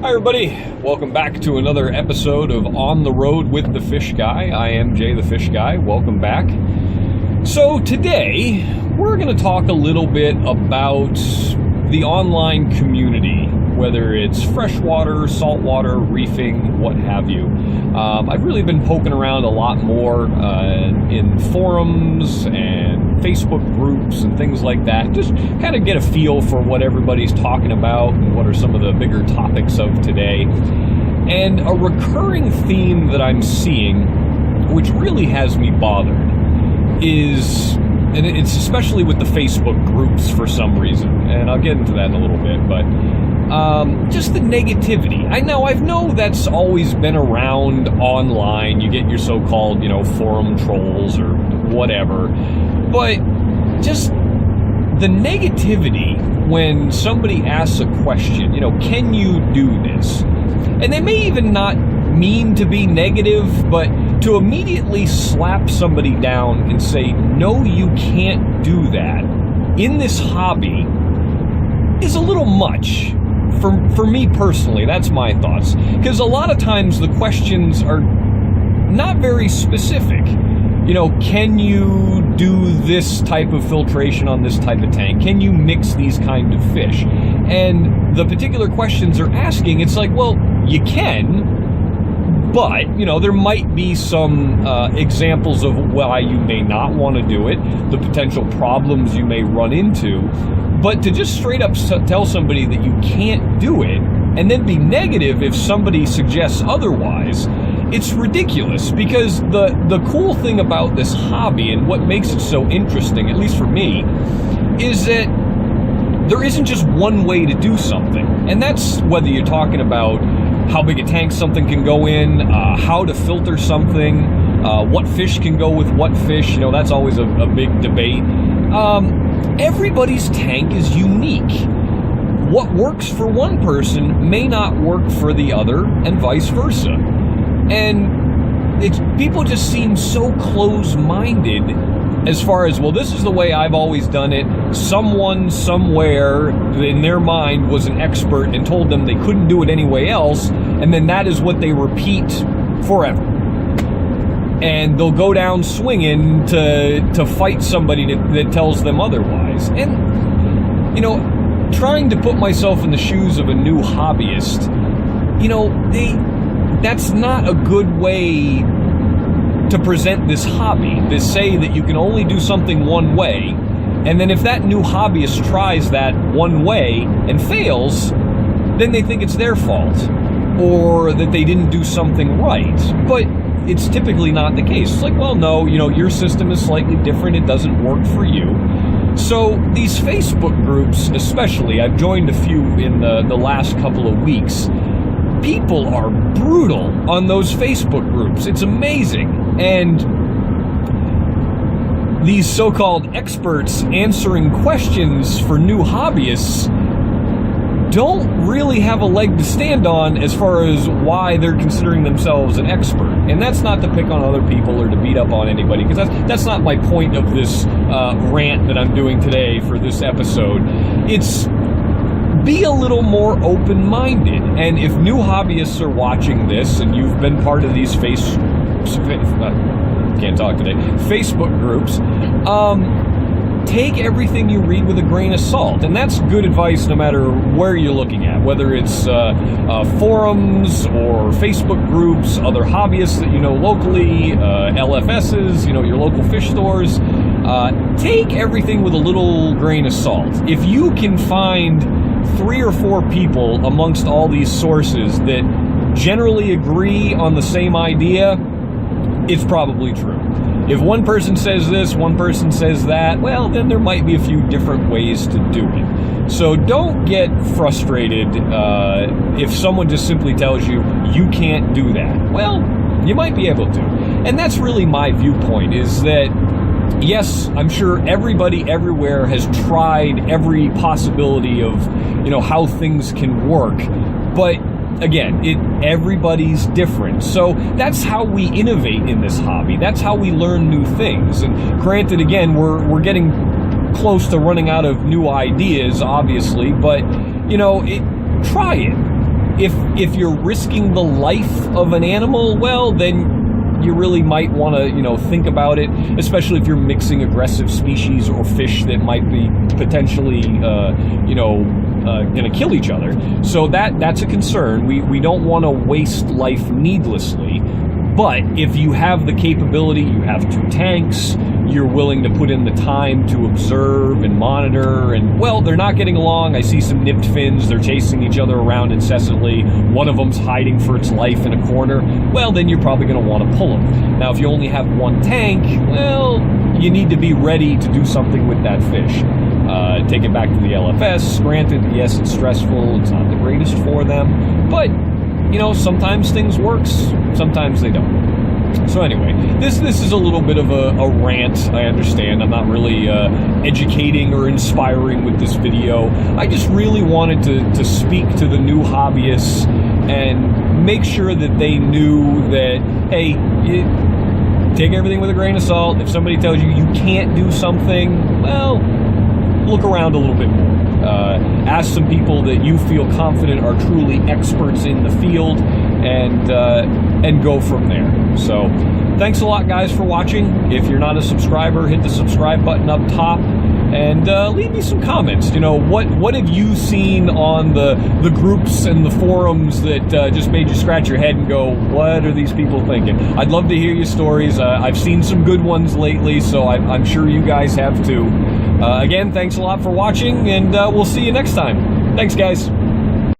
Hi everybody, welcome back to another episode of On the Road with the Fish Guy. I am Jay the Fish Guy, welcome back. So today, we're going to talk a little bit about the online community, whether it's freshwater, saltwater, reefing, what have you. I've really been poking around a lot more in forums and Facebook groups and things like that, just kind of get a feel for what everybody's talking about and what are some of the bigger topics of today. And a recurring theme that I'm seeing, which really has me bothered, is, and it's especially with the Facebook groups for some reason, and I'll get into that in a little bit, but just the negativity. I know that's always been around online. You get your so-called, forum trolls or whatever, but just the negativity when somebody asks a question, can you do this? And they may even not mean to be negative, but to immediately slap somebody down and say, no, you can't do that in this hobby is a little much. For me personally, that's my thoughts. Because a lot of times the questions are not very specific. Can you do this type of filtration on this type of tank? Can you mix these kind of fish? And the particular questions they're asking, it's like, well, you can, but, there might be some examples of why you may not want to do it, the potential problems you may run into. But to just straight up tell somebody that you can't do it, and then be negative if somebody suggests otherwise, it's ridiculous. Because the cool thing about this hobby, and what makes it so interesting, at least for me, is that there isn't just one way to do something. And that's whether you're talking about how big a tank something can go in, how to filter something, what fish can go with what fish, that's always a big debate. Everybody's tank is unique. What works for one person may not work for the other, and vice versa. And people just seem so close-minded as far as, well, this is the way I've always done it. Someone somewhere in their mind was an expert and told them they couldn't do it any way else, and then that is what they repeat forever. And they'll go down swinging to fight somebody that tells them otherwise. And, trying to put myself in the shoes of a new hobbyist, that's not a good way to present this hobby. To say that you can only do something one way, and then if that new hobbyist tries that one way and fails, then they think it's their fault, or that they didn't do something right. But it's typically not the case. It's like, well, no, your system is slightly different. It doesn't work for you. So these Facebook groups, especially, I've joined a few in the last couple of weeks. People are brutal on those Facebook groups. It's amazing. And these so-called experts answering questions for new hobbyists don't really have a leg to stand on as far as why they're considering themselves an expert. And that's not to pick on other people or to beat up on anybody, because that's not my point of this rant that I'm doing today for this episode. It's be a little more open-minded. And if new hobbyists are watching this and you've been part of these Facebook groups, take everything you read with a grain of salt. And that's good advice no matter where you're looking at, whether it's forums or Facebook groups, other hobbyists that you know locally, LFSs, your local fish stores. Take everything with a little grain of salt. If you can find 3 or 4 people amongst all these sources that generally agree on the same idea, it's probably true. If one person says this, one person says that, well, then there might be a few different ways to do it. So don't get frustrated if someone just simply tells you, you can't do that. Well, you might be able to. And that's really my viewpoint, is that, yes, I'm sure everybody everywhere has tried every possibility of, how things can work. But again, everybody's different. So that's how we innovate in this hobby. That's how we learn new things. And granted, again, we're getting close to running out of new ideas, obviously, but, try it. if you're risking the life of an animal, well, then you really might want to, think about it, especially if you're mixing aggressive species or fish that might be potentially, going to kill each other. So that's a concern. We don't want to waste life needlessly. But if you have the capability, you have 2 tanks, you're willing to put in the time to observe and monitor, and, well, they're not getting along. I see some nipped fins. They're chasing each other around incessantly. One of them's hiding for its life in a corner. Well, then you're probably going to want to pull them. Now, if you only have 1 tank, well, you need to be ready to do something with that fish. Take it back to the LFS. Granted, yes, it's stressful. It's not the greatest for them. But sometimes things works, sometimes they don't. So anyway, this is a little bit of a rant, I understand. I'm not really educating or inspiring with this video. I just really wanted to speak to the new hobbyists and make sure that they knew that, hey, take everything with a grain of salt. If somebody tells you you can't do something, well, look around a little bit more. Ask some people that you feel confident are truly experts in the field, and go from there. So, thanks a lot, guys, for watching. If you're not a subscriber, hit the subscribe button up top, and leave me some comments. What have you seen on the groups and the forums that just made you scratch your head and go, what are these people thinking? I'd love to hear your stories. I've seen some good ones lately, so I'm sure you guys have too. Again, thanks a lot for watching, and we'll see you next time. Thanks, guys.